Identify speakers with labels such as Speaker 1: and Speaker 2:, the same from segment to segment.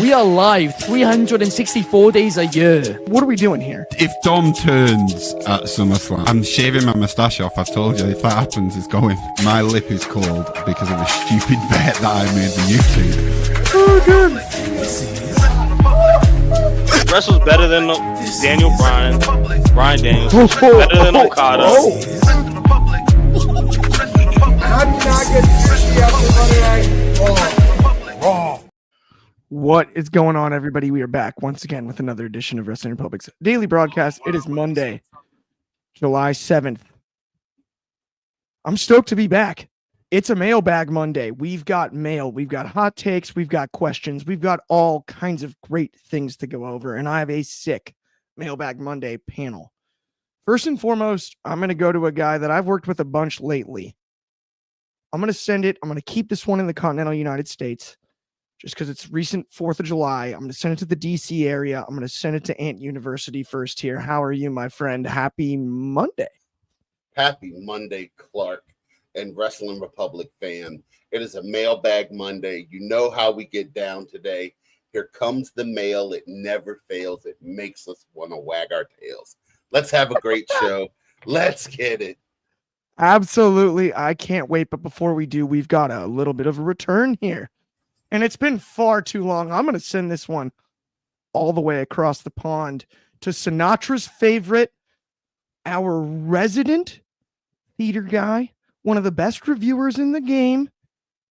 Speaker 1: We are live 364 days a year. What are we doing here?
Speaker 2: If Dom turns at SummerSlam, I'm shaving my moustache off. I've told you, if that happens, it's going. My lip is cold because of a stupid bet that I made on YouTube.
Speaker 1: Oh, good.
Speaker 3: Wrestle's better than Daniel Bryan. Bryan Daniels better than Okada.
Speaker 4: How do you not get sushi after Monday Night Raw?
Speaker 1: What is going on, everybody? We are back once again with another edition of Wrestling Republic's daily broadcast. It is Monday, July 7th. I'm stoked to be back. It's a Mailbag Monday. We've got mail, we've got hot takes, we've got questions, we've got all kinds of great things to go over, and I have a sick Mailbag Monday panel. First and foremost, I'm going to go to a guy that I've worked with a bunch lately. I'm going to send it. I'm going to keep this one in the continental United States just because it's recent 4th of July. I'm going to send it to the DC area. I'm going to send it to Ant University first here. How are you, my friend? Happy Monday.
Speaker 5: Happy Monday, Clark and Wrestling Republic fam. It is a Mailbag Monday. You know how we get down today. Here comes the mail. It never fails. It makes us want to wag our tails. Let's have a great show. Let's get it.
Speaker 1: Absolutely. I can't wait. But before we do, we've got a little bit of a return here. And it's been far too long. I'm going to send this one all the way across the pond to Sinatra's favorite, our resident theater guy, one of the best reviewers in the game,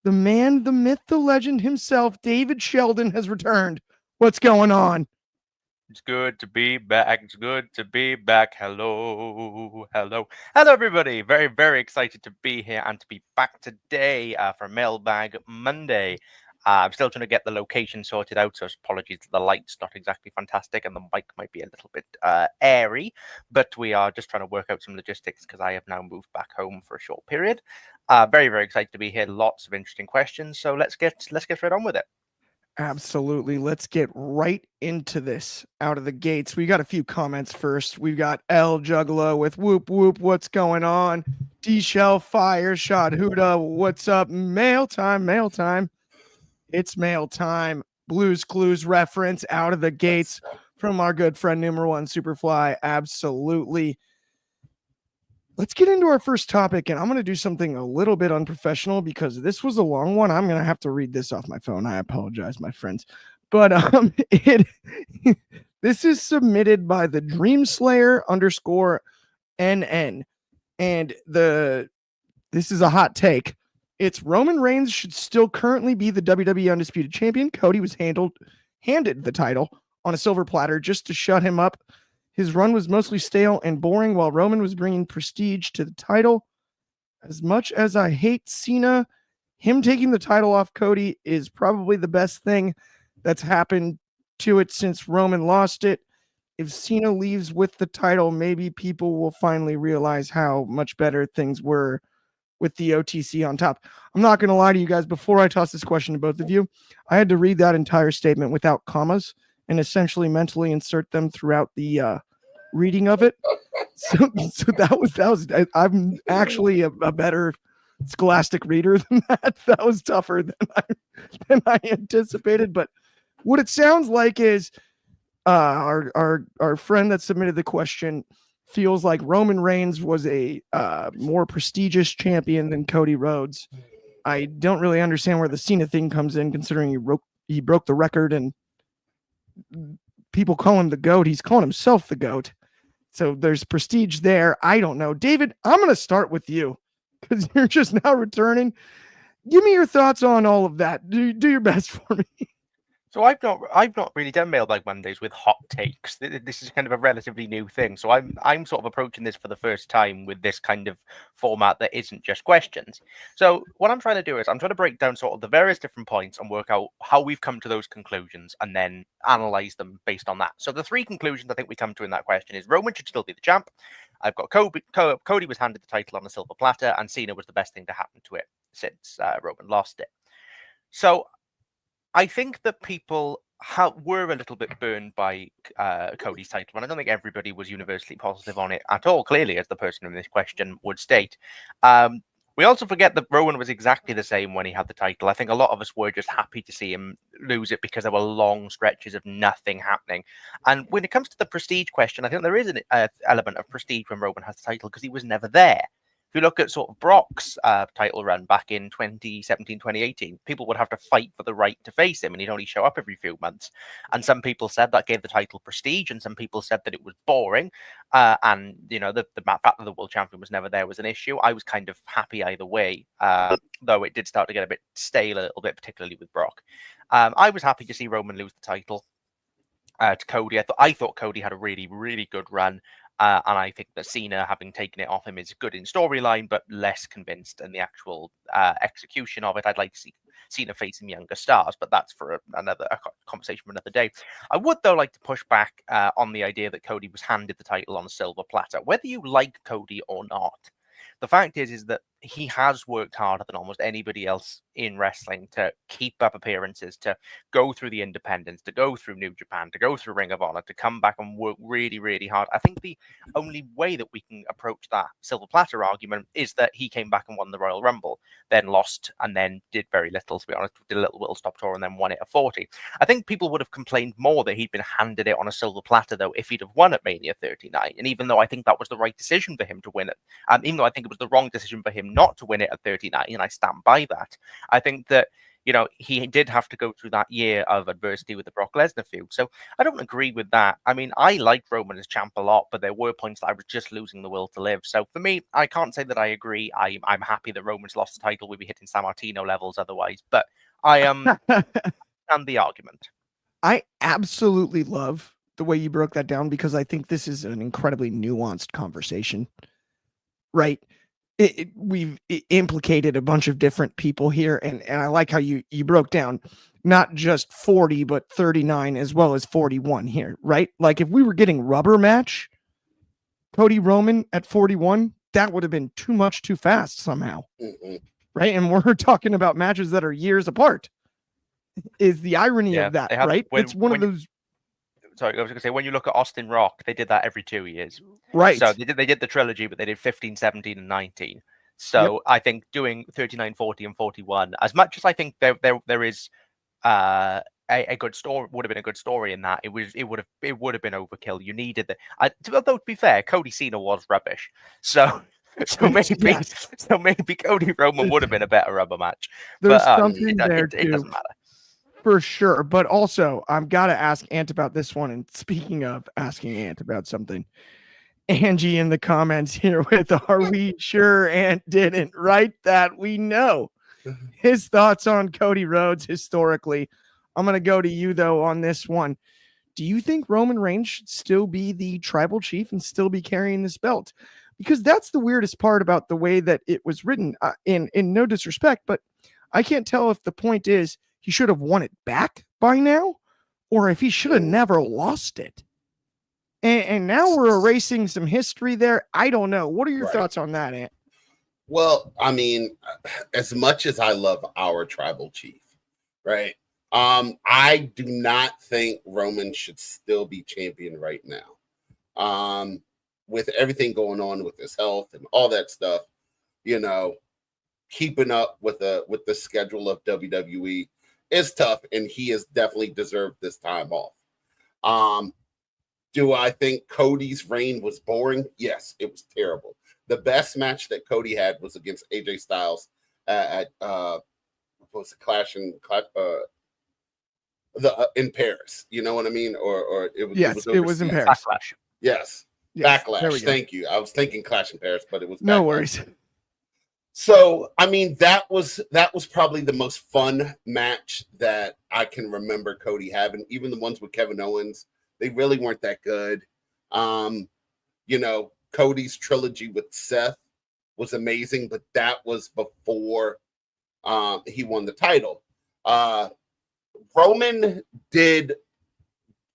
Speaker 1: the man, the myth, the legend himself, David Sheldon has returned. What's going on?
Speaker 6: It's good to be back. It's good to be back. Hello, everybody. Very, very excited to be here and to be back today for Mailbag Monday. I'm still trying to get the location sorted out, so apologies, the light's not exactly fantastic and the mic might be a little bit airy, but we are just trying to work out some logistics because I have now moved back home for a short period. Very, very excited to be here. Lots of interesting questions, so let's get right on with it.
Speaker 1: Absolutely. Let's get right into this out of the gates. We got a few comments first. We've got L Juggalo with whoop whoop. What's going on? D Shell Fire Shot Huda. What's up? Mail time. It's mail time. Blues Clues reference out of the gates from our good friend number one Superfly. Absolutely. Let's get into our first topic, and I'm going to do something a little bit unprofessional because this was a long one. I'm going to have to read this off my phone. I apologize, my friends. But this is submitted by the Dreamslayer_NN. And this is a hot take. It's Roman Reigns should still currently be the WWE Undisputed Champion. Cody was handed the title on a silver platter just to shut him up. His run was mostly stale and boring while Roman was bringing prestige to the title. As much as I hate Cena, him taking the title off Cody is probably the best thing that's happened to it since Roman lost it. If Cena leaves with the title, maybe people will finally realize how much better things were with the OTC on top. I'm not going to lie to you guys. Before I toss this question to both of you, I had to read that entire statement without commas and essentially mentally insert them throughout the reading of it. So that was I'm actually a better scholastic reader than that. That was tougher than I anticipated. But what it sounds like is our friend that submitted the question feels like Roman Reigns was a more prestigious champion than Cody Rhodes. I don't really understand where the Cena thing comes in, considering he broke the record and people call him the GOAT. He's calling himself the GOAT. So there's prestige there. I don't know. David, I'm going to start with you because you're just now returning. Give me your thoughts on all of that. Do your best for me.
Speaker 6: So I've not really done Mailbag Mondays with hot takes. This is kind of a relatively new thing. So I'm sort of approaching this for the first time with this kind of format that isn't just questions. So what I'm trying to do is I'm trying to break down sort of the various different points and work out how we've come to those conclusions and then analyze them based on that. So the three conclusions I think we come to in that question is Roman should still be the champ. I've got Cody was handed the title on a silver platter, and Cena was the best thing to happen to it since Roman lost it. So I think that people were a little bit burned by Cody's title, and I don't think everybody was universally positive on it at all, clearly, as the person in this question would state. We also forget that Rowan was exactly the same when he had the title. I think a lot of us were just happy to see him lose it because there were long stretches of nothing happening. And when it comes to the prestige question, I think there is an element of prestige when Rowan has the title because he was never there. If you look at sort of Brock's title run back in 2017, 2018, people would have to fight for the right to face him, and he'd only show up every few months. And some people said that gave the title prestige, and some people said that it was boring. And, you know, the fact that the world champion was never there was an issue. I was kind of happy either way, though it did start to get a bit stale a little bit, particularly with Brock. I was happy to see Roman lose the title to Cody. I thought Cody had a really, really good run. And I think that Cena, having taken it off him, is good in storyline, but less convinced in the actual execution of it. I'd like to see Cena facing younger stars, but that's for another conversation for another day. I would, though, like to push back on the idea that Cody was handed the title on a silver platter. Whether you like Cody or not, the fact is that he has worked harder than almost anybody else in wrestling to keep up appearances, to go through the independents, to go through New Japan, to go through Ring of Honor, to come back and work really, really hard. I think the only way that we can approach that silver platter argument is that he came back and won the Royal Rumble, then lost, and then did very little, to be honest. Did a little Will Stop tour and then won it at 40. I think people would have complained more that he'd been handed it on a silver platter, though, if he'd have won at Mania 39. And even though I think that was the right decision for him to win it, even though I think it was the wrong decision for him not to win it at 39, and I stand by that, I think that, you know, he did have to go through that year of adversity with the Brock Lesnar feud. So I don't agree with that. I mean, I liked Roman as champ a lot, but there were points that I was just losing the will to live. So for me, I can't say that I agree. I'm happy that Roman's lost the title. We'd be hitting San Martino levels otherwise. But I and the argument.
Speaker 1: I absolutely love the way you broke that down because I think this is an incredibly nuanced conversation, right? We've implicated a bunch of different people here, and I like how you broke down not just 40 but 39 as well as 41 here, right? Like if we were getting rubber match Cody Roman at 41, that would have been too much too fast somehow, right? And we're talking about matches that are years apart. Is the irony of that, right? It's one of those.
Speaker 6: Sorry, I was going to say, when you look at Austin Rock, they did that every 2 years.
Speaker 1: Right.
Speaker 6: So they did the trilogy, but they did 15, 17, and 19. So I think doing 39, 40, and 41, as much as I think there is a good story, would have been a good story in that, it would have been overkill. You needed although to be fair, Cody Cena was rubbish. So maybe Cody Roman would have been a better rubber match.
Speaker 1: There's something there too.
Speaker 6: It doesn't matter.
Speaker 1: For sure. But also, I've got to ask Ant about this one. And speaking of asking Ant about something, Angie in the comments here with, are we sure Ant didn't write that? We know his thoughts on Cody Rhodes historically. I'm going to go to you, though, on this one. Do you think Roman Reigns should still be the tribal chief and still be carrying this belt? Because that's the weirdest part about the way that it was written, in no disrespect, but I can't tell if the point is he should have won it back by now, or if he should have never lost it. And now we're erasing some history there. I don't know. What are your thoughts on that, Ant?
Speaker 5: Well, I mean, as much as I love our tribal chief, right? I do not think Roman should still be champion right now. With everything going on with his health and all that stuff, you know, keeping up with the schedule of WWE is tough, and he has definitely deserved this time off. Do I think Cody's reign was boring? Yes, it was terrible. The best match that Cody had was against AJ Styles at what was it, Clash in Paris. You know what I mean? Or it was.
Speaker 1: Yes, it was in Paris.
Speaker 6: Backlash.
Speaker 5: Yes. Backlash. Thank you. I was thinking Clash in Paris, but it was
Speaker 1: no
Speaker 5: Backlash.
Speaker 1: worries.
Speaker 5: So, I mean, that was probably the most fun match that I can remember Cody having. Even the ones with Kevin Owens, they really weren't that good. You know, Cody's trilogy with Seth was amazing, but that was before he won the title. Roman did,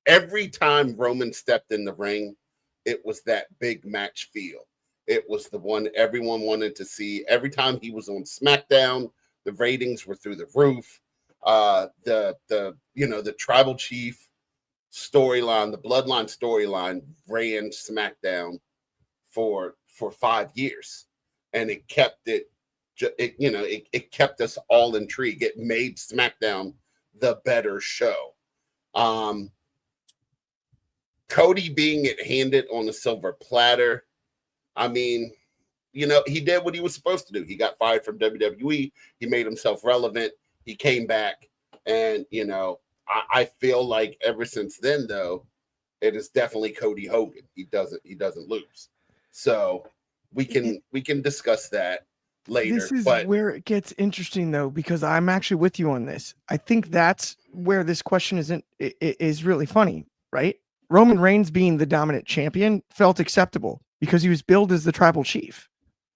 Speaker 5: every time Roman stepped in the ring, it was that big match feel. It was the one everyone wanted to see. Every time he was on SmackDown, the ratings were through the roof. The tribal chief storyline, the bloodline storyline ran SmackDown for 5 years, and it kept it it kept us all intrigued. It made SmackDown the better show. Cody being it handed on a silver platter. I mean, he did what he was supposed to do. He got fired from WWE. He made himself relevant. He came back, and I feel like ever since then, though, it is definitely Cody Hogan. He doesn't lose. So we can discuss that later.
Speaker 1: This is where it gets interesting, though, because I'm actually with you on this. I think that's where this question is really funny, right? Roman Reigns being the dominant champion felt acceptable because he was billed as the tribal chief.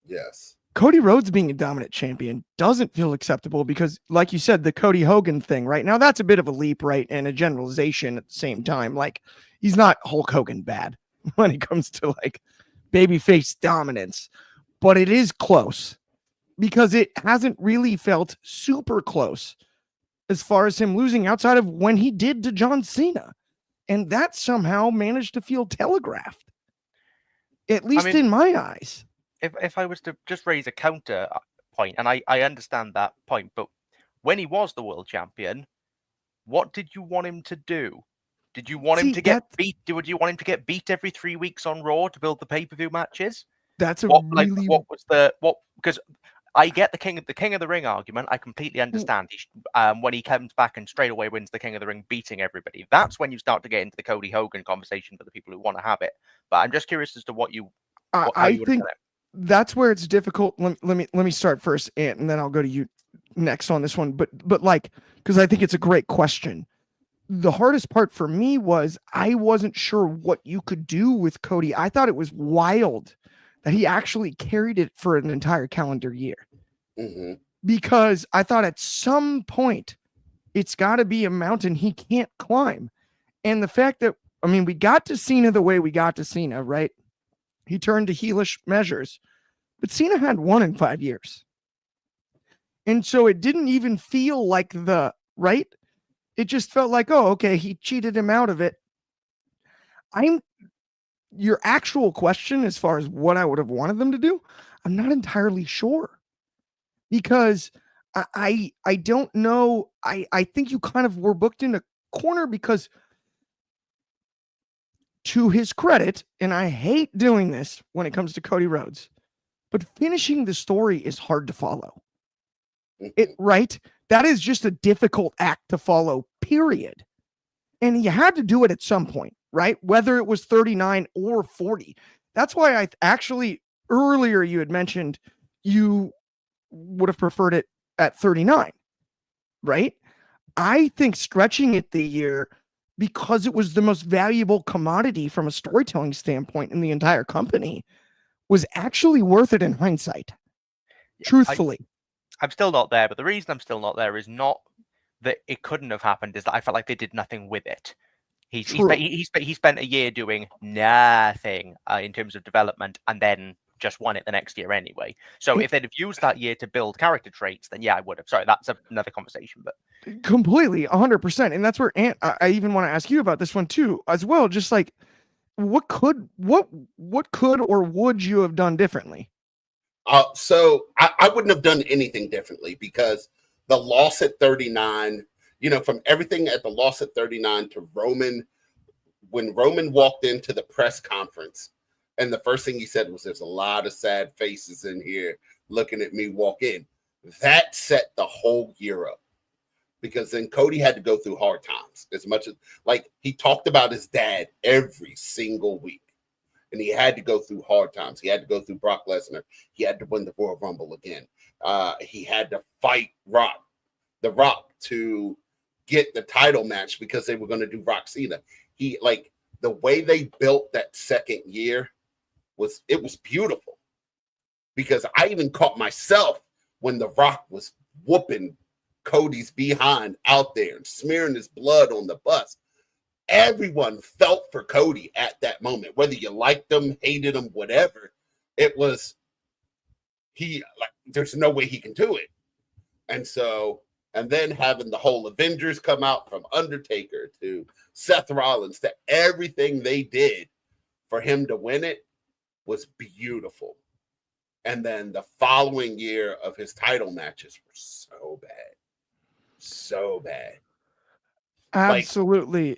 Speaker 5: Yes.
Speaker 1: Cody Rhodes being a dominant champion doesn't feel acceptable because, like you said, the Cody Hogan thing, right? Now that's a bit of a leap, right? And a generalization at the same time. Like, he's not Hulk Hogan bad when it comes to like babyface dominance, but it is close because it hasn't really felt super close as far as him losing outside of when he did to John Cena. And that somehow managed to feel telegraphed, at least in my eyes.
Speaker 6: If I was to just raise a counter point, and I understand that point, but when he was the world champion, what did you want him to do? Did you want him to get beat? Would you want him to get beat every 3 weeks on Raw to build the pay-per-view matches?
Speaker 1: That's
Speaker 6: because I get the King of the Ring argument. I completely understand. When he comes back and straight away wins the King of the Ring, beating everybody. That's when you start to get into the Cody Hogan conversation for the people who want to have it. But I'm just curious as to what you.
Speaker 1: I think that's where it's difficult. Let me start first, and then I'll go to you next on this one. But like, because I think it's a great question. The hardest part for me was I wasn't sure what you could do with Cody. I thought it was wild that he actually carried it for an entire calendar year.
Speaker 5: Mm-hmm.
Speaker 1: Because I thought at some point it's got to be a mountain he can't climb. And the fact that, we got to Cena the way we got to Cena, right? He turned to heelish measures, but Cena had 1 in 5 years. And so it didn't even feel like right? It just felt like, oh, okay, he cheated him out of it. Your actual question as far as what I would have wanted them to do, I'm not entirely sure. Because I don't know. I think you kind of were booked in a corner because, to his credit, and I hate doing this when it comes to Cody Rhodes, but finishing the story is hard to follow. Right? That is just a difficult act to follow, period. And you had to do it at some point, right? Whether it was 39 or 40. That's why I actually, earlier you had mentioned you would have preferred it at 39, right? I think stretching it the year, because it was the most valuable commodity from a storytelling standpoint in the entire company, was actually worth it in hindsight. Truthfully.
Speaker 6: I'm still not there, but the reason I'm still not there is not that it couldn't have happened, is that I felt like they did nothing with it. He spent a year doing nothing in terms of development, and then just won it the next year anyway. So if they'd have used that year to build character traits, then yeah, I would have. Sorry, that's another conversation, but
Speaker 1: completely 100%. And that's where I even want to ask you about this one too, as well. Just like, what could or would you have done differently?
Speaker 5: So I wouldn't have done anything differently, because the loss at 39, from everything at the loss at 39 to Roman, when Roman walked into the press conference, and the first thing he said was, "There's a lot of sad faces in here looking at me walk in." That set the whole year up, because then Cody had to go through hard times, as much as, like, he talked about his dad every single week. And he had to go through hard times. He had to go through Brock Lesnar. He had to win the Royal Rumble again. He had to fight The Rock, to get the title match, because they were going to do Rock Cena. The way they built that second year was beautiful. Because I even caught myself when The Rock was whooping Cody's behind out there and smearing his blood on the bus. Everyone felt for Cody at that moment, whether you liked him, hated him, whatever. It was, there's no way he can do it. And then having the whole Avengers come out, from Undertaker to Seth Rollins to everything they did for him to win it, was beautiful. And then the following year of his title matches were so bad. So bad.
Speaker 1: Absolutely.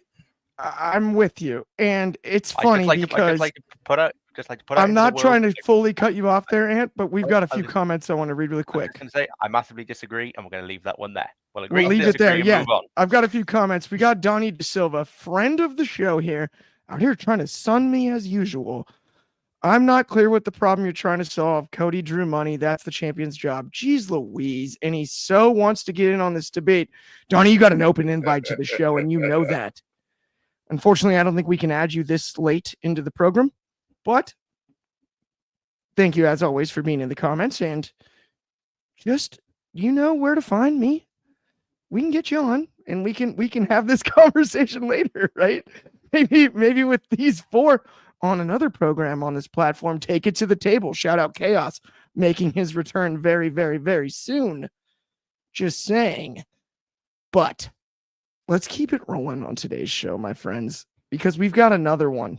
Speaker 1: I'm with you. And it's
Speaker 6: I
Speaker 1: funny
Speaker 6: just
Speaker 1: because
Speaker 6: like to put out
Speaker 1: I'm
Speaker 6: into the
Speaker 1: not
Speaker 6: world.
Speaker 1: trying to fully cut you off there, Ant, but we've got a
Speaker 6: I
Speaker 1: few
Speaker 6: was-
Speaker 1: comments I want to read really
Speaker 6: I was
Speaker 1: quick.
Speaker 6: going to say I massively disagree, and we're going to leave that one there. We'll agree
Speaker 1: We'll
Speaker 6: to
Speaker 1: leave it there.
Speaker 6: disagree and
Speaker 1: Yeah.
Speaker 6: move on.
Speaker 1: I've got a few comments. We got Donnie De Silva, friend of the show here, out here trying to sun me as usual. I'm not clear what the problem you're trying to solve. Cody drew money. That's the champion's job. Jeez Louise. And he so wants to get in on this debate. Donnie, you got an open invite to the show, and you know that. Unfortunately, I don't think we can add you this late into the program, but thank you as always for being in the comments, and just, you know where to find me. We can get you on, and we can have this conversation later, right? Maybe with these four on another program on this platform. Take it to the table. Shout out Chaos making his return very, very, very soon. Just saying. But let's keep it rolling on today's show, my friends, because we've got another one.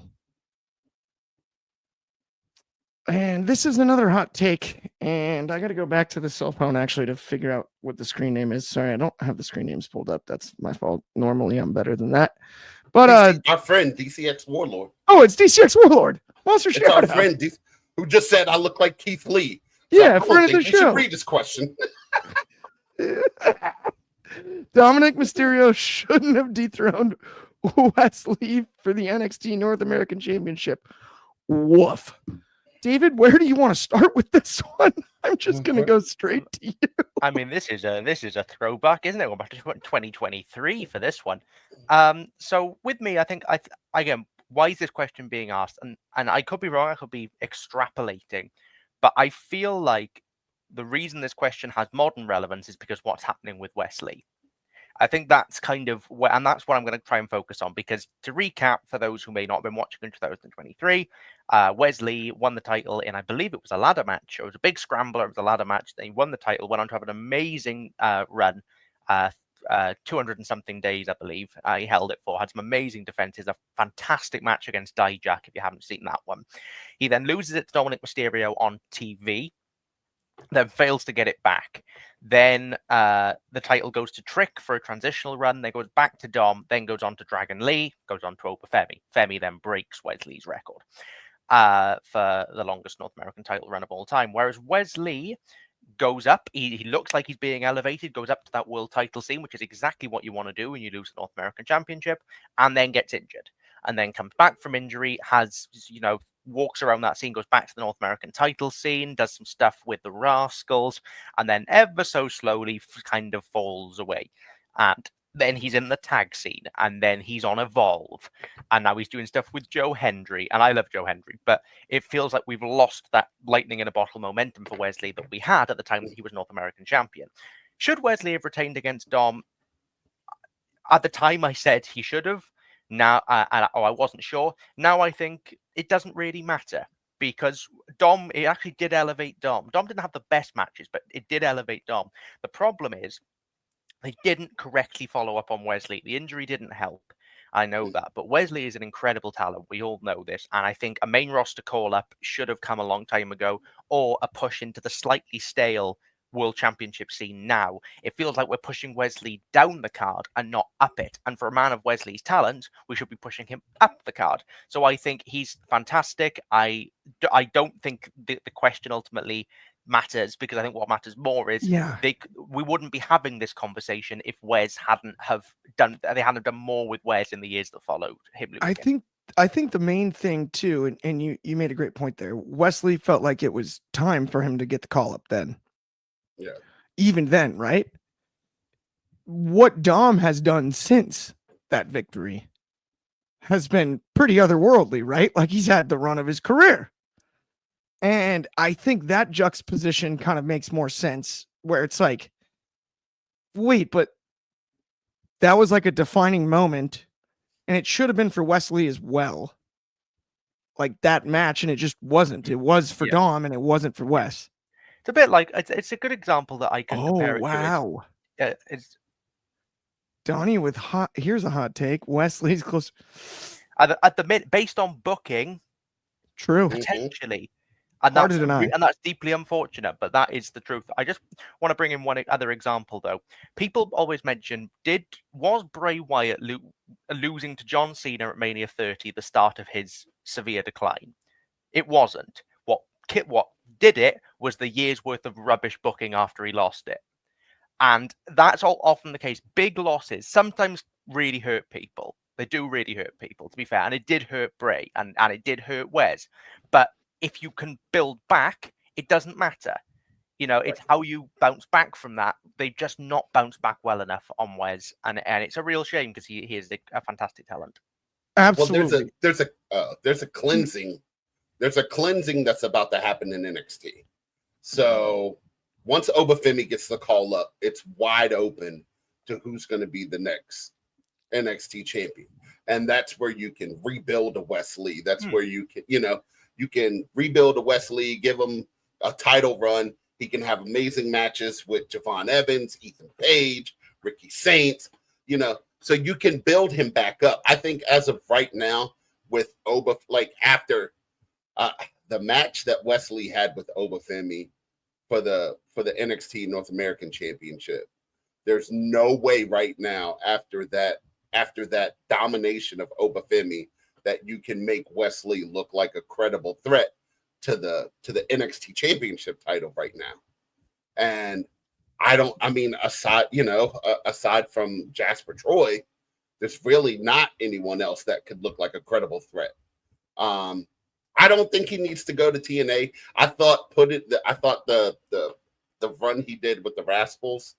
Speaker 1: And this is another hot take. And I got to go back to the cell phone actually to figure out what the screen name is. Sorry, I don't have the screen names pulled up. That's my fault. Normally I'm better than that. But
Speaker 5: our friend DCX Warlord.
Speaker 1: Oh, it's DCX Warlord. Monster
Speaker 5: It's
Speaker 1: shout
Speaker 5: our
Speaker 1: out.
Speaker 5: friend who just said I look like Keith Lee.
Speaker 1: Yeah,
Speaker 5: I
Speaker 1: friend of the
Speaker 5: think you should
Speaker 1: show.
Speaker 5: read this question.
Speaker 1: Dominic Mysterio shouldn't have dethroned Wesley for the NXT North American Championship. Woof. David, where do you want to start with this one? I'm just going to go straight to you.
Speaker 6: I mean, this is a throwback, isn't it? We're back to 2023 for this one. So with me, I think again, why is this question being asked? And I could be wrong. I could be extrapolating, but I feel like the reason this question has modern relevance is because what's happening with Wesley. I think that's kind of where, and that's what I'm going to try and focus on, because to recap, for those who may not have been watching in 2023, Wesley won the title in, I believe it was a ladder match. It was a big scrambler. It was a ladder match. Then he won the title, went on to have an amazing run, 200 and something days, I believe. He held it for, had some amazing defenses, a fantastic match against Dijak, if you haven't seen that one. He then loses it to Dominic Mysterio on TV, then fails to get it back. Then the title goes to Trick for a transitional run, then goes back to Dom, then goes on to Dragon Lee, goes on to Opa Femi. Femi then breaks Wesley's record for the longest North American title run of all time. Whereas Wesley goes up, he looks like he's being elevated, goes up to that world title scene, which is exactly what you want to do when you lose the North American Championship, and then gets injured. And then comes back from injury, has, walks around that scene, goes back to the North American title scene, does some stuff with the Rascals, and then ever so slowly kind of falls away. And then he's in the tag scene, and then he's on Evolve, and now he's doing stuff with Joe Hendry, and I love Joe Hendry, but it feels like we've lost that lightning in a bottle momentum for Wesley that we had at the time that he was North American champion. Should Wesley have retained against Dom? At the time, I said he should have. Now, I wasn't sure. Now I think it doesn't really matter, because Dom, it actually did elevate Dom. Dom didn't have the best matches, but it did elevate Dom. The problem is they didn't correctly follow up on Wesley. The injury didn't help. I know that, but Wesley is an incredible talent. We all know this. And I think a main roster call-up should have come a long time ago, or a push into the slightly stale World Championship scene now. It feels like we're pushing Wesley down the card and not up it. And for a man of Wesley's talent, we should be pushing him up the card. So I think he's fantastic. I don't think the question ultimately matters, because I think what matters more is we wouldn't be having this conversation if Wes hadn't done more with Wes in the years that followed him.
Speaker 1: I think the main thing too, and you made a great point there. Wesley felt like it was time for him to get the call up then.
Speaker 5: Yeah.
Speaker 1: Even then, right? What Dom has done since that victory has been pretty otherworldly, right? Like, he's had the run of his career. And I think that juxtaposition kind of makes more sense, where it's like, wait, but that was like a defining moment, and it should have been for Wesley as well. Like that match, and it just wasn't. It was for Dom, and it wasn't for Wes.
Speaker 6: It's a bit like, it's a good example that I can compare it
Speaker 1: wow.
Speaker 6: to. It's
Speaker 1: Donnie with here's a hot take. Wesley's close.
Speaker 6: At the mid, based on booking,
Speaker 1: True.
Speaker 6: potentially. And
Speaker 1: Hard to deny.
Speaker 6: and that's deeply unfortunate, but that is the truth. I just want to bring in one other example, though. People always mention, was Bray Wyatt losing to John Cena at Mania 30 the start of his severe decline? It wasn't. What did it was the year's worth of rubbish booking after he lost it. And that's often the case. Big losses sometimes really hurt people. They do really hurt people, to be fair. And it did hurt Bray, and it did hurt Wes. But if you can build back, it doesn't matter. You know, it's how you bounce back from that. They've just not bounced back well enough on Wes, and it's a real shame because he is a fantastic talent.
Speaker 1: Absolutely.
Speaker 5: Well, there's a cleansing. There's a cleansing that's about to happen in NXT. So once Obafemi gets the call up, it's wide open to who's going to be the next NXT champion, and that's where you can rebuild a Wes Lee. That's where you can rebuild a Wes Lee, give him a title run. He can have amazing matches with Javon Evans, Ethan Page, Ricky Saints, so you can build him back up. I think as of right now with Oba, like after the match that Wes Lee had with Obafemi for the NXT North American Championship, there's no way right now after that domination of Obafemi that you can make Wes Lee look like a credible threat to the NXT Championship title right now. And aside from Jasper Troy, there's really not anyone else that could look like a credible threat. I don't think he needs to go to TNA. I thought the run he did with the Rascals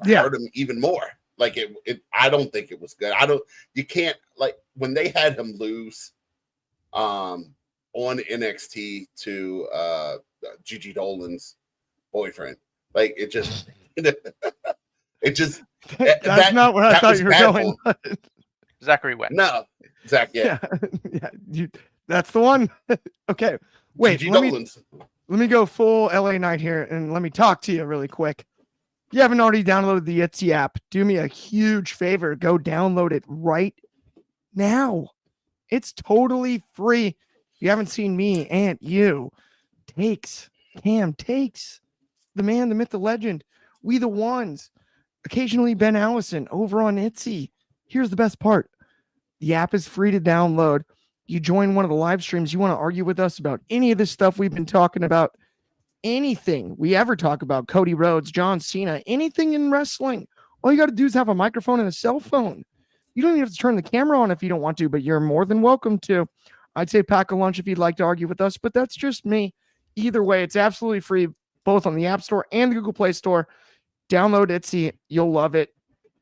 Speaker 5: hurt him even more. Like I don't think it was good. You can't, like, when they had him lose on NXT to Gigi Dolan's boyfriend. Like it just
Speaker 1: that's not where I thought you were going.
Speaker 6: Zachary Wentz.
Speaker 5: No, Zach, yeah.
Speaker 1: That's the one. Okay. Wait,
Speaker 5: Gigi
Speaker 1: let me go full LA Knight here and let me talk to you really quick. If you haven't already downloaded the Etsy app, do me a huge favor. Go download it right now. It's totally free. If you haven't seen me and you, Cam Takes, the man, the myth, the legend, we the ones, occasionally Ben Allison over on Etsy. Here's the best part. The app is free to download. You join one of the live streams. You want to argue with us about any of this stuff we've been talking about, anything we ever talk about, Cody Rhodes, John Cena, anything in wrestling. All you got to do is have a microphone and a cell phone. You don't even have to turn the camera on if you don't want to, but you're more than welcome to. I'd say pack a lunch if you'd like to argue with us, but that's just me. Either way, it's absolutely free, both on the App Store and the Google Play Store. Download Etsy. You'll love it.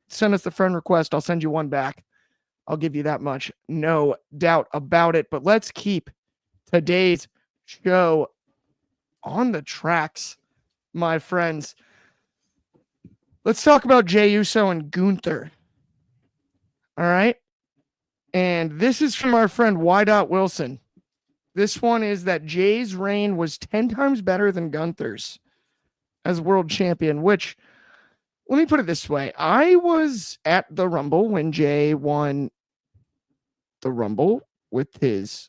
Speaker 1: Send us the friend request. I'll send you one back. I'll give you that much. No doubt about it. But let's keep today's show on the tracks, my friends. Let's talk about Jey Uso and Gunther. All right. And this is from our friend Y. Wilson. This one is that Jay's reign was 10 times better than Gunther's as world champion, which, let me put it this way. I was at the Rumble when Jay won the Rumble with his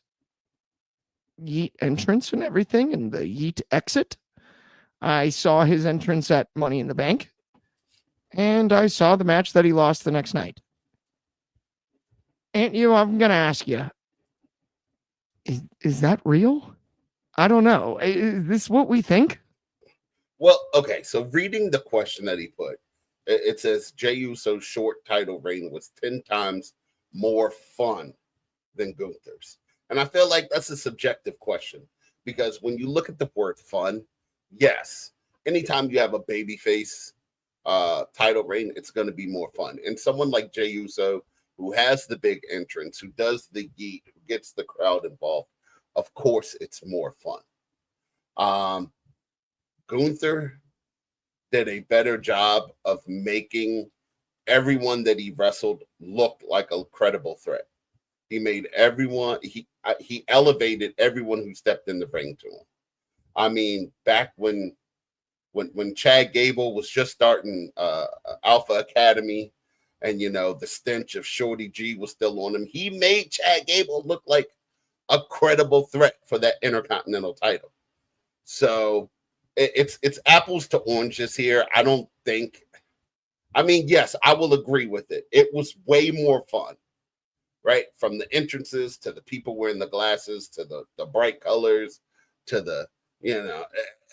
Speaker 1: Yeet entrance and everything and the Yeet exit. I saw his entrance at Money in the Bank, and I saw the match that he lost the next night. And I'm going to ask you, is that real? I don't know. Is this what we think?
Speaker 5: Well, okay. So reading the question that he put, it says Jey Uso's short title reign was 10 times more fun than Gunther's. And I feel like that's a subjective question, because when you look at the word fun, yes, anytime you have a babyface title reign, it's going to be more fun. And someone like Jey Uso, who has the big entrance, who does the yeet, who gets the crowd involved, of course it's more fun. Gunther did a better job of making everyone that he wrestled look like a credible threat. He made everyone, he elevated everyone who stepped in the ring to him. I mean, back when Chad Gable was just starting Alpha Academy, and the stench of Shorty G was still on him, he made Chad Gable look like a credible threat for that Intercontinental title. So it's apples to oranges here. I don't think. I mean, yes, I will agree with it. It was way more fun, right? From the entrances to the people wearing the glasses to the bright colors to the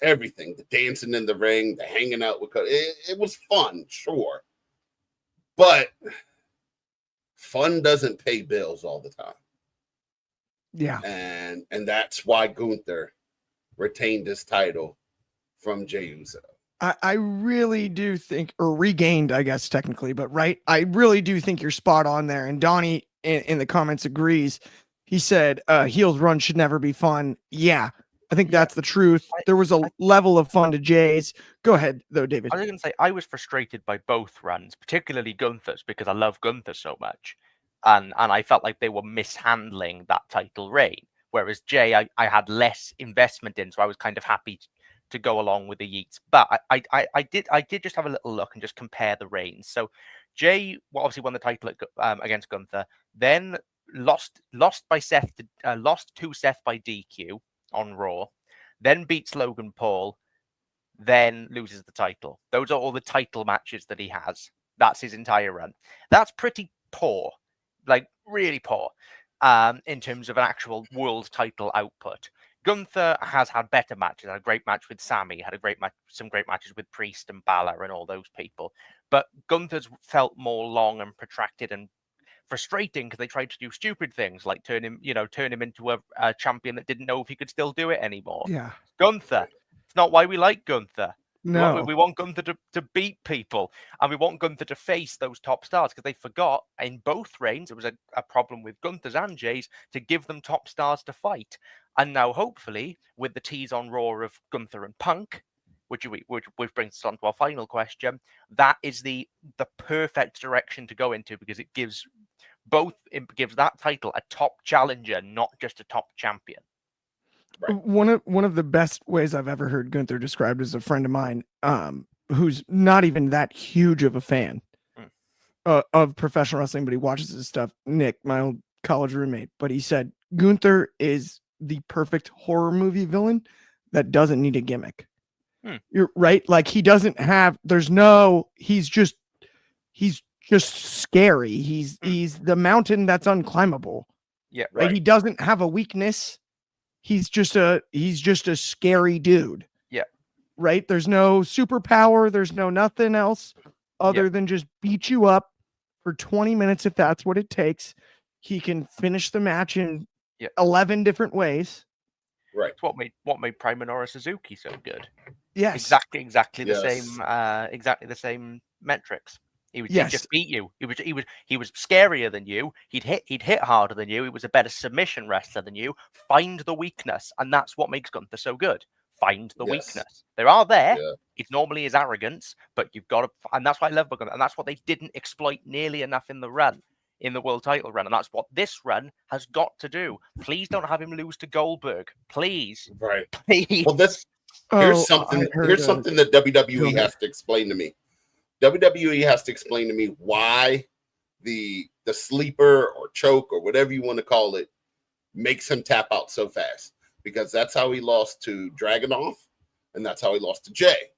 Speaker 5: everything, the dancing in the ring, the hanging out with it was fun, sure, but fun doesn't pay bills all the time.
Speaker 1: Yeah,
Speaker 5: and that's why Gunther retained his title from Jey Uso.
Speaker 1: I really do think, or regained, I guess technically, but right, I really do think you're spot on there. And Donnie in the comments agrees. He said heels run should never be fun. Yeah, I think that's the truth. There was a level of fun to Jay's. Go ahead though, David.
Speaker 6: I was going to say I was frustrated by both runs, particularly Gunther's, because I love Gunther so much, and I felt like they were mishandling that title reign. Whereas Jay, I had less investment in, so I was kind of happy to go along with the Yeats. But I did just have a little look and just compare the reigns. So Jay obviously won the title against Gunther, then lost to Seth by DQ on Raw, then beats Logan Paul, then loses the title. Those are all the title matches that he has. That's his entire run. That's pretty poor, like really poor, in terms of an actual world title output. Gunther has had better matches. Had a great match with Sammy. Had some great matches with Priest and Balor and all those people. But Gunther's felt more long and protracted and frustrating because they tried to do stupid things like turn him into a champion that didn't know if he could still do it anymore.
Speaker 1: Yeah,
Speaker 6: Gunther. It's not why we like Gunther.
Speaker 1: no,
Speaker 6: We want Gunther to beat people, and we want Gunther to face those top stars, because they forgot in both reigns it was a problem with Gunther's and Jay's to give them top stars to fight. And now, hopefully, with the tease on Raw of Gunther and Punk, which brings us on to our final question, that is the perfect direction to go into, because it gives that title a top challenger, not just a top champion.
Speaker 5: Right.
Speaker 1: One of the best ways I've ever heard Gunther described is a friend of mine, who's not even that huge of a fan of professional wrestling, but he watches his stuff. Nick, my old college roommate, but he said Gunther is the perfect horror movie villain that doesn't need a gimmick. You're right. Like he doesn't have, he's just scary. He's the mountain that's unclimbable.
Speaker 6: Yeah.
Speaker 1: Right. He doesn't have a weakness. He's just a scary dude.
Speaker 6: Yeah.
Speaker 1: Right. There's no superpower. There's no nothing else other than just beat you up for 20 minutes. If that's what it takes, he can finish the match in 11 different ways.
Speaker 5: Right.
Speaker 6: It's what made Prime Minoru Suzuki so good.
Speaker 1: Yes.
Speaker 6: Exactly the same. Exactly the same metrics. He just beat you. He was scarier than you. He'd hit harder than you. He was a better submission wrestler than you. Find the weakness, and that's what makes Gunther so good. Find the weakness. They are there. Yeah. It's normally his arrogance, but you've got to, and that's what I love about Gunther, and that's what they didn't exploit nearly enough in the world title run, and that's what this run has got to do. Please don't have him lose to Goldberg. Please.
Speaker 5: Right.
Speaker 6: Please.
Speaker 5: Well, here's something that WWE has to explain to me. WWE has to explain to me why the sleeper or choke or whatever you want to call it makes him tap out so fast, because that's how he lost to Dragunov and that's how he lost to Jay.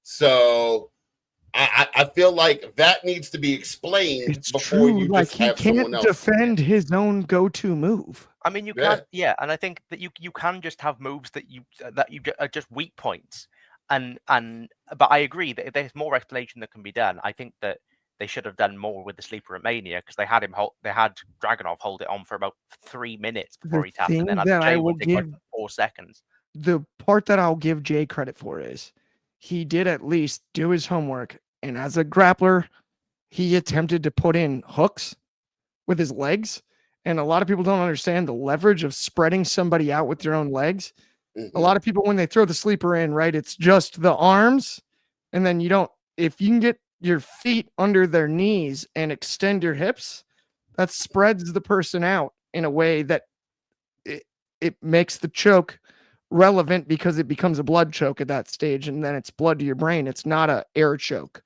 Speaker 5: So I feel like that needs to be explained before you just have someone else
Speaker 1: defend his own go-to move.
Speaker 6: I mean, you can't, and I think that you can just have moves that you are just weak points. But I agree that if there's more explanation that can be done, I think that they should have done more with the sleeper at Mania, because they had Dragunov hold it on for about 3 minutes before he tapped, and then Jay would take like 4 seconds.
Speaker 1: The part that I'll give Jay credit for is he did at least do his homework, and as a grappler, he attempted to put in hooks with his legs, and a lot of people don't understand the leverage of spreading somebody out with your own legs. A lot of people, when they throw the sleeper in, right, it's just the arms, and then if you can get your feet under their knees and extend your hips, that spreads the person out in a way that it makes the choke relevant, because it becomes a blood choke at that stage, and then it's blood to your brain. It's not an air choke.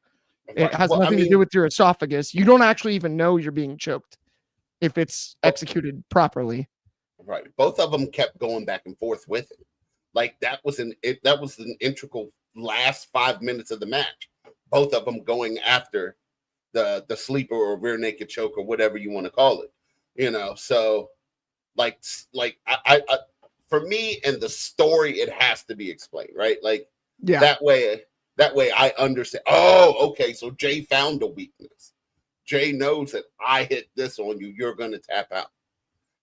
Speaker 1: It has nothing to do with your esophagus. You don't actually even know you're being choked if it's executed properly.
Speaker 5: Right. Both of them kept going back and forth with it. Like that was an integral last 5 minutes of the match. Both of them going after the sleeper or rear naked choke or whatever you want to call it. You know, so like I for me in the story, it has to be explained, right? Like that way I understand. Oh, okay. So Jay found a weakness. Jay knows that I hit this on you, you're going to tap out.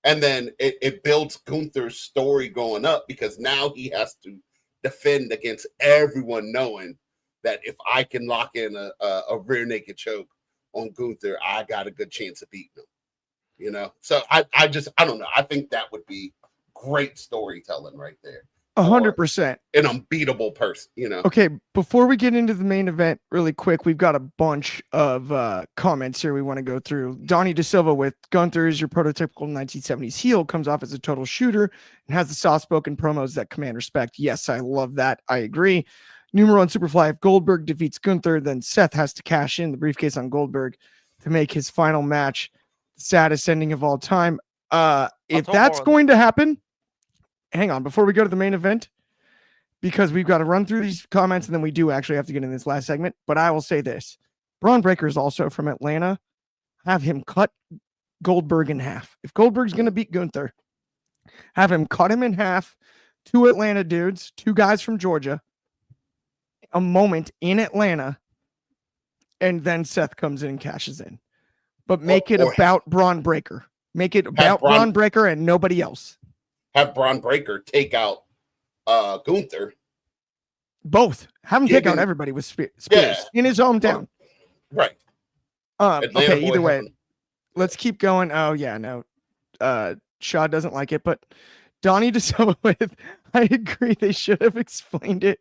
Speaker 5: And then it builds Gunther's story going up because now he has to defend against everyone knowing that if I can lock in a rear naked choke on Gunther, I got a good chance of beating him. You know? So I don't know. I think that would be great storytelling right there.
Speaker 1: 100%.
Speaker 5: An unbeatable person, you know.
Speaker 1: Okay, before we get into the main event really quick, we've got a bunch of comments here we want to go through. Donnie DeSilva with Gunther is your prototypical 1970s heel, comes off as a total shooter, and has the soft-spoken promos that command respect. Yes, I love that. I agree. Numero one Superfly, if Goldberg defeats Gunther, then Seth has to cash in the briefcase on Goldberg to make his final match the saddest ending of all time. If that's going to happen, hang on, before we go to the main event, because we've got to run through these comments and then we do actually have to get in this last segment. But I will say this. Braun Breaker is also from Atlanta. Have him cut Goldberg in half. If Goldberg's going to beat Gunther, have him cut him in half. 2 Atlanta dudes, 2 guys from Georgia, a moment in Atlanta, and then Seth comes in and cashes in. But make it about Braun Breaker. Make it about Braun Breaker and nobody else.
Speaker 5: Have Braun Breaker take out Gunther.
Speaker 1: Both. Have him take out everybody with Spears in his hometown.
Speaker 5: Right.
Speaker 1: Okay, either way. Let's keep going. Oh, yeah, no. Shaw doesn't like it, but Donnie DeSilva with, I agree, they should have explained it.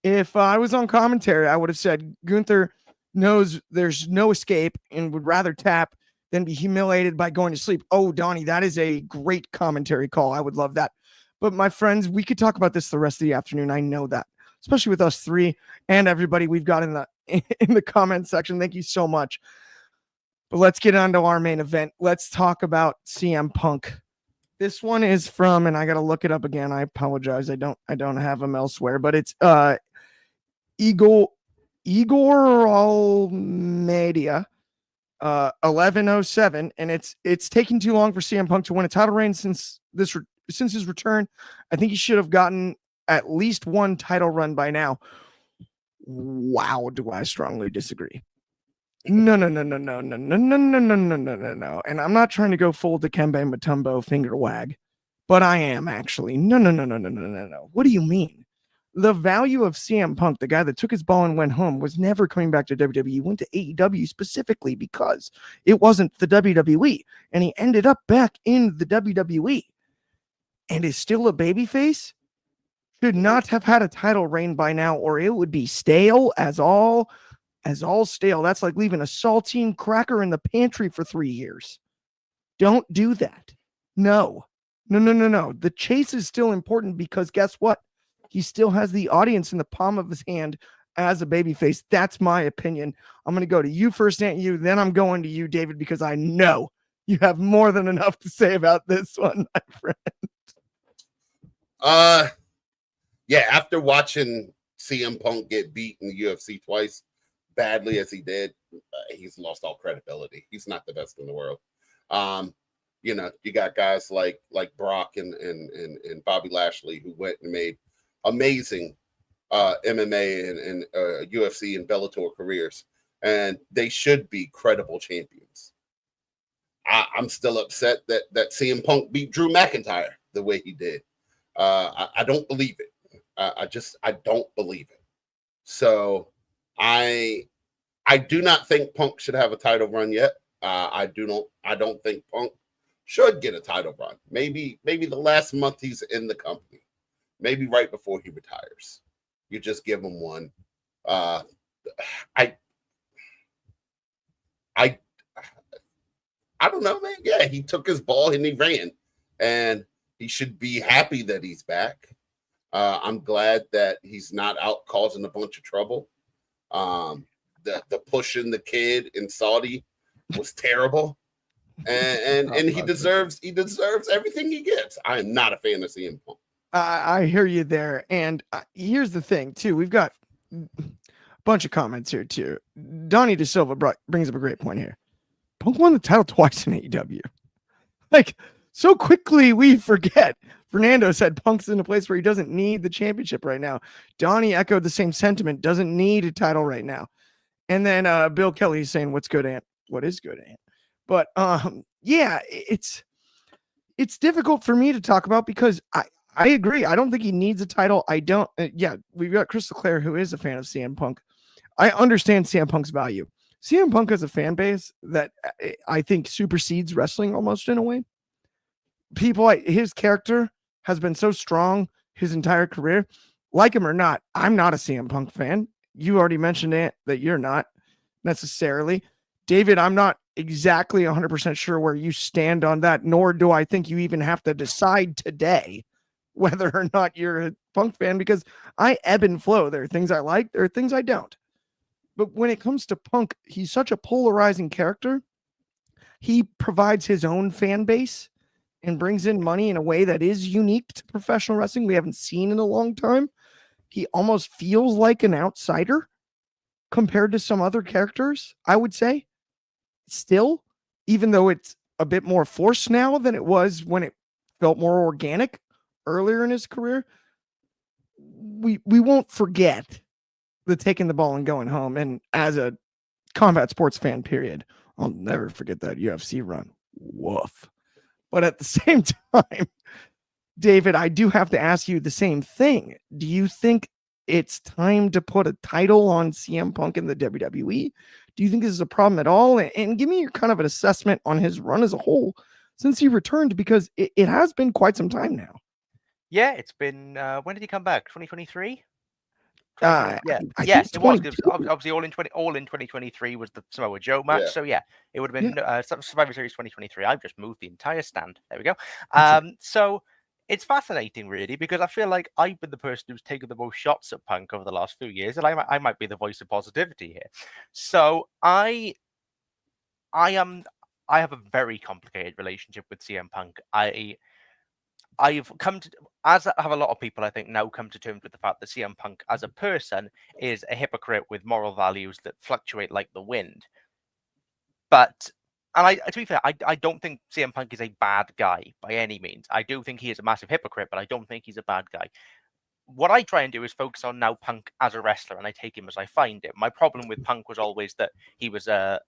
Speaker 1: If I was on commentary, I would have said Gunther knows there's no escape and would rather tap than be humiliated by going to sleep. Oh, Donnie, that is a great commentary call. I would love that. But my friends, we could talk about this the rest of the afternoon. I know that, especially with us 3 and everybody we've got in the comment section. Thank you so much. But let's get on to our main event. Let's talk about CM Punk. This one is from, and I got to look it up again. I apologize. I don't have them elsewhere, but it's Igor Almeida. 1107, and it's taking too long for CM Punk to win a title reign since his return. I think he should have gotten at least one title run by now. Wow, do I strongly disagree. No. And I'm not trying to go full Dikembe Mutombo finger wag, but I am actually. No. What do you mean? The value of CM Punk, the guy that took his ball and went home, was never coming back to WWE. He went to AEW specifically because it wasn't the WWE. And he ended up back in the WWE. And is still a babyface? Should not have had a title reign by now, or it would be stale as all stale. That's like leaving a saltine cracker in the pantry for 3 years. Don't do that. No. The chase is still important because guess what? He still has the audience in the palm of his hand as a babyface. That's my opinion. I'm going to go to you first, Aunt You. Then I'm going to you, David, because I know you have more than enough to say about this one, my friend.
Speaker 5: Yeah, after watching CM Punk get beat in the UFC twice, badly as he did, he's lost all credibility. He's not the best in the world. You know, you got guys like Brock and Bobby Lashley who went and made amazing MMA and UFC and Bellator careers, and they should be credible champions. I'm still upset that CM Punk beat Drew McIntyre the way he did. I don't believe it. I don't believe it. So I do not think Punk should have a title run yet. I don't think Punk should get a title run. Maybe the last month he's in the company. Maybe right before he retires. You just give him one. I don't know, man. Yeah, he took his ball and he ran. And he should be happy that he's back. I'm glad that he's not out causing a bunch of trouble. The pushing the kid in Saudi was terrible. And he deserves everything he gets. I am not a fan of CM Punk.
Speaker 1: I hear you there. And here's the thing, too. We've got a bunch of comments here, too. Donnie De Silva brings up a great point here. Punk won the title twice in AEW. Like, so quickly we forget. Fernando said Punk's in a place where he doesn't need the championship right now. Donnie echoed the same sentiment, doesn't need a title right now. And then Bill Kelly is saying, what's good, Ant? What is good, Ant? But yeah, it's difficult for me to talk about because I agree. I don't think he needs a title. I don't. Yeah, we've got Crystal Clare, who is a fan of CM Punk. I understand CM Punk's value. CM Punk has a fan base that I think supersedes wrestling almost in a way. His character has been so strong his entire career. Like him or not, I'm not a CM Punk fan. You already mentioned it, that you're not necessarily. David, I'm not exactly 100% sure where you stand on that, nor do I think you even have to decide today whether or not you're a Punk fan, because I ebb and flow. There are things I like, there are things I don't. But when it comes to Punk, he's such a polarizing character. He provides his own fan base and brings in money in a way that is unique to professional wrestling we haven't seen in a long time. He almost feels like an outsider compared to some other characters, I would say. Still, even though it's a bit more forced now than it was when it felt more organic earlier in his career, we won't forget the taking the ball and going home. And as a combat sports fan, period, I'll never forget that UFC run. Woof. But at the same time, David, I do have to ask you the same thing. Do you think it's time to put a title on CM Punk in the WWE? Do you think this is a problem at all? And give me your kind of an assessment on his run as a whole since he returned, because it has been quite some time now.
Speaker 6: Yeah, it's been. When did he come back? 2023.
Speaker 1: I
Speaker 6: Yes, it was.
Speaker 1: 22.
Speaker 6: Obviously, all in 2023 was the Samoa Joe match.
Speaker 5: Yeah.
Speaker 6: So yeah, it would have been Survivor Series 2023. I've just moved the entire stand. There we go. So it's fascinating, really, because I feel like I've been the person who's taken the most shots at Punk over the last few years, and I might be the voice of positivity here. So I have a very complicated relationship with CM Punk. I've come to, as have a lot of people, I think, now come to terms with the fact that CM Punk as a person is a hypocrite with moral values that fluctuate like the wind. But, and to be fair, I don't think CM Punk is a bad guy by any means. I do think he is a massive hypocrite, but I don't think he's a bad guy. What I try and do is focus on now Punk as a wrestler, and I take him as I find him. My problem with Punk was always that he was in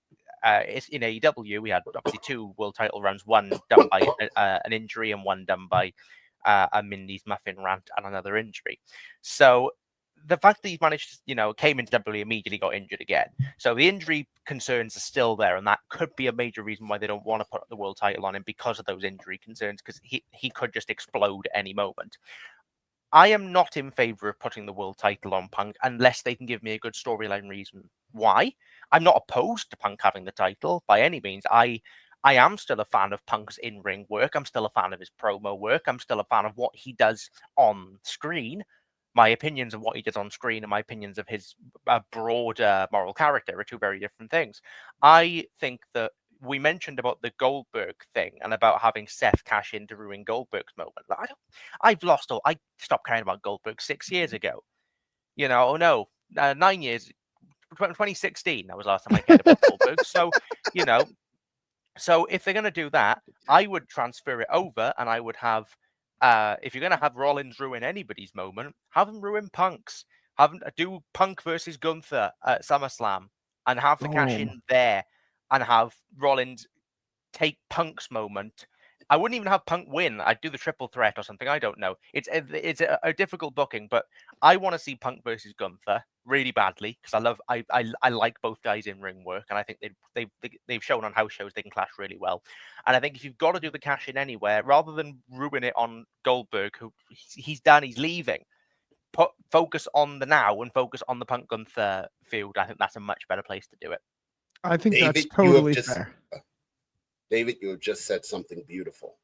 Speaker 6: AEW, we had obviously 2 world title runs, one done by an injury and one done by a Mindy's Muffin rant and another injury. So the fact that he's managed to, came into WWE, immediately got injured again. So the injury concerns are still there, and that could be a major reason why they don't want to put the world title on him, because of those injury concerns, because he could just explode at any moment. I am not in favor of putting the world title on Punk unless they can give me a good storyline reason why. I'm not opposed to Punk having the title by any means. I am still a fan of Punk's in-ring work. I'm still a fan of his promo work. I'm still a fan of what he does on screen. My opinions of what he does on screen and my opinions of his broader moral character are 2 very different things. I think that we mentioned about the Goldberg thing and about having Seth cash in to ruin Goldberg's moment. I stopped caring about Goldberg 6 years ago. 9 years. 2016, that was the last time I cared about Goldberg. So, so if they're going to do that, I would transfer it over, and I would have, if you're going to have Rollins ruin anybody's moment, have him ruin Punk's. Do Punk versus Gunther at SummerSlam and have the cash in there, and have Rollins take Punk's moment. I wouldn't even have Punk win. I'd do the triple threat or something. I don't know. It's a difficult booking, but I want to see Punk versus Gunther really badly, because I like both guys in ring work, and I think they've shown on house shows they can clash really well. And I think if you've got to do the cash in anywhere, rather than ruin it on Goldberg, who he's done, he's leaving, focus on the now and focus on the Punk Gunther feud. I think that's a much better place to do it.
Speaker 1: I think that's totally fair.
Speaker 5: David, you have just said something beautiful.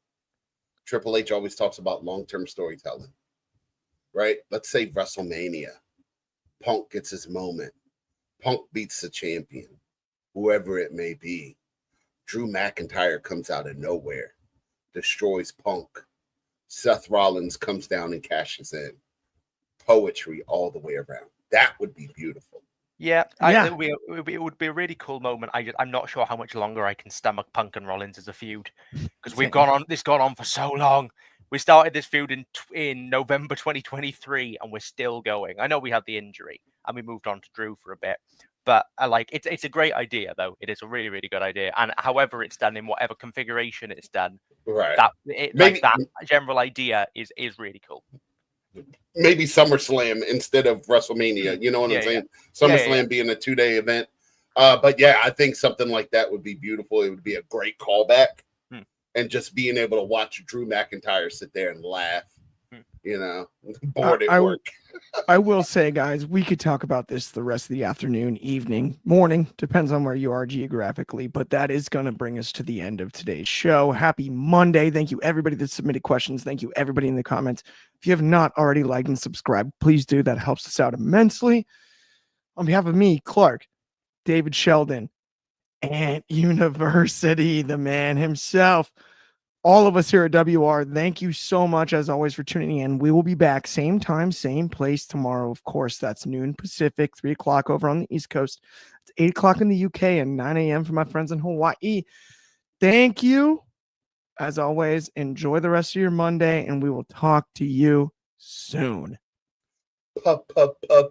Speaker 5: Triple H always talks about long-term storytelling, right? Let's say WrestleMania. Punk gets his moment. Punk beats the champion, whoever it may be. Drew McIntyre comes out of nowhere, destroys Punk. Seth Rollins comes down and cashes in. Poetry all the way around. That would be beautiful.
Speaker 6: Yeah,
Speaker 1: Yeah.
Speaker 6: it would be a really cool moment. I'm not sure how much longer I can stomach Punk and Rollins as a feud, because
Speaker 1: Same.
Speaker 6: this gone on for so long. We started this feud in November 2023, and we're still going. I know we had the injury, and we moved on to Drew for a bit, but it's a great idea though. It is a really, really good idea, and however it's done, in whatever configuration it's done,
Speaker 5: Right.
Speaker 6: that general idea is really cool.
Speaker 5: Maybe SummerSlam instead of WrestleMania. You know what I'm saying? SummerSlam being a 2-day event. But yeah, I think something like that would be beautiful. It would be a great callback. And just being able to watch Drew McIntyre sit there and laugh, you know, bored at work.
Speaker 1: I will say, guys, we could talk about this the rest of the afternoon, evening, morning, depends on where you are geographically, but that is going to bring us to the end of today's show. Happy Monday. Thank you, everybody that submitted questions. Thank you, everybody in the comments. If you have not already liked and subscribed, please do. That helps us out immensely. On behalf of me, Clark, David Sheldon, and University, the man himself, all of us here at WR, thank you so much, as always, for tuning in. We will be back same time, same place tomorrow. Of course, that's noon Pacific, 3 o'clock over on the East Coast. It's 8 o'clock in the UK and 9 a.m. for my friends in Hawaii. Thank you. As always, enjoy the rest of your Monday, and we will talk to you soon.